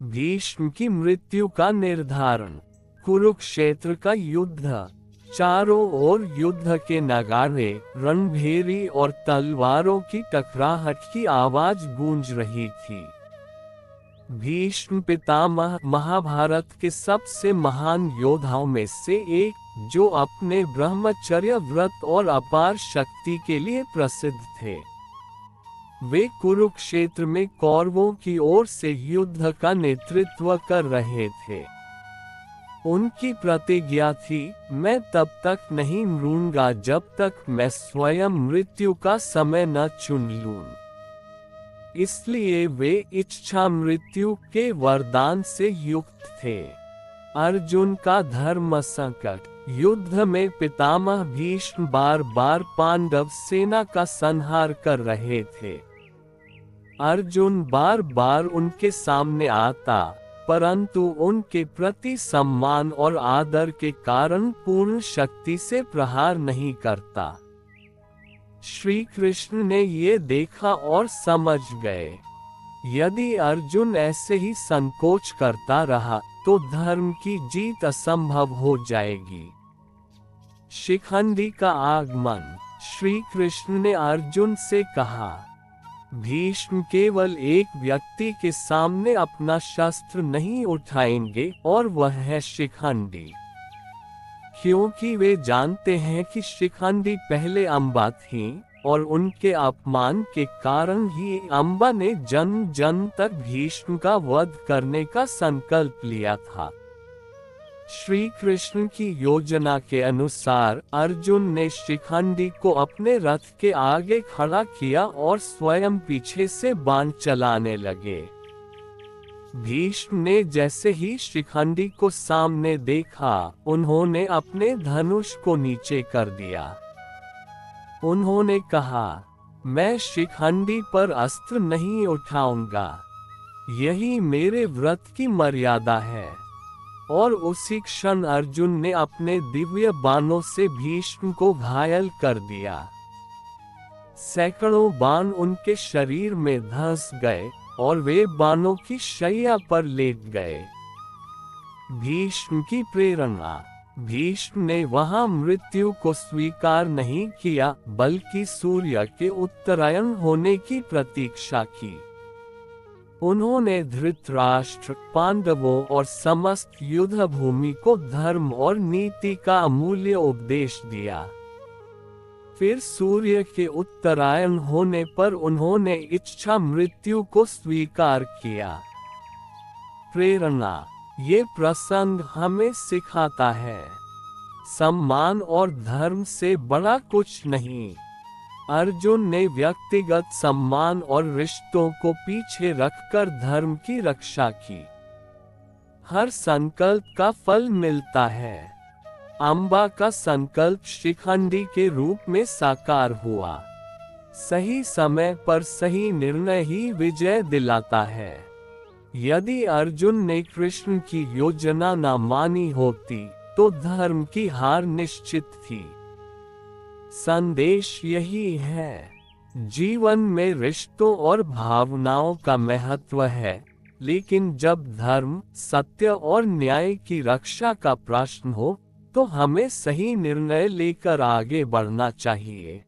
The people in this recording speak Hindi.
भीष्म की मृत्यु का निर्धारण। कुरुक्षेत्र का युद्ध। चारों ओर युद्ध के नगाड़े, रणभेरी और तलवारों की टकराहट की आवाज गूंज रही थी। भीष्म पितामह महाभारत के सबसे महान योद्धाओं में से एक, जो अपने ब्रह्मचर्य व्रत और अपार शक्ति के लिए प्रसिद्ध थे। वे कुरुक्षेत्र में कौरवों की ओर से युद्ध का नेतृत्व कर रहे थे। उनकी प्रतिज्ञा थी, मैं तब तक नहीं मरूंगा जब तक मैं स्वयं मृत्यु का समय न चुन लूं। इसलिए वे इच्छा मृत्यु के वरदान से युक्त थे। अर्जुन का धर्म संकट। युद्ध में पितामह भीष्म बार बार पांडव सेना का संहार कर रहे थे। अर्जुन बार बार उनके सामने आता, परंतु उनके प्रति सम्मान और आदर के कारण पूर्ण शक्ति से प्रहार नहीं करता। श्री कृष्ण ने ये देखा और समझ गए, यदि अर्जुन ऐसे ही संकोच करता रहा तो धर्म की जीत असंभव हो जाएगी। शिखंडी का आगमन। श्री कृष्ण ने अर्जुन से कहा, भीष्म केवल एक व्यक्ति के सामने अपना शस्त्र नहीं उठाएंगे और वह है शिखंडी, क्योंकि वे जानते हैं कि शिखंडी पहले अम्बा थीं और उनके अपमान के कारण ही अम्बा ने जन्म जन्म तक भीष्म का वध करने का संकल्प लिया था। श्री कृष्ण की योजना के अनुसार अर्जुन ने शिखंडी को अपने रथ के आगे खड़ा किया और स्वयं पीछे से बाण चलाने लगे। भीष्म ने जैसे ही शिखंडी को सामने देखा, उन्होंने अपने धनुष को नीचे कर दिया। उन्होंने कहा, मैं शिखंडी पर अस्त्र नहीं उठाऊंगा, यही मेरे व्रत की मर्यादा है। और उसी क्षण अर्जुन ने अपने दिव्य बाणों से भीष्म को घायल कर दिया। सैकड़ों बाण उनके शरीर में धंस गए और वे बाणों की शैया पर लेट गए। भीष्म की प्रेरणा। भीष्म ने वहां मृत्यु को स्वीकार नहीं किया, बल्कि सूर्य के उत्तरायण होने की प्रतीक्षा की। उन्होंने धृतराष्ट्र, पांडवों और समस्त युद्ध भूमि को धर्म और नीति का अमूल्य उपदेश दिया। फिर सूर्य के उत्तरायण होने पर उन्होंने इच्छा मृत्यु को स्वीकार किया। प्रेरणा। ये प्रसंग हमें सिखाता है, सम्मान और धर्म से बड़ा कुछ नहीं। अर्जुन ने व्यक्तिगत सम्मान और रिश्तों को पीछे रखकर धर्म की रक्षा की। हर संकल्प का फल मिलता है। अम्बा का संकल्प शिखंडी के रूप में साकार हुआ। सही समय पर सही निर्णय ही विजय दिलाता है। यदि अर्जुन ने कृष्ण की योजना न मानी होती तो धर्म की हार निश्चित थी। संदेश यही है, जीवन में रिश्तों और भावनाओं का महत्व है, लेकिन जब धर्म, सत्य और न्याय की रक्षा का प्रश्न हो तो हमें सही निर्णय लेकर आगे बढ़ना चाहिए।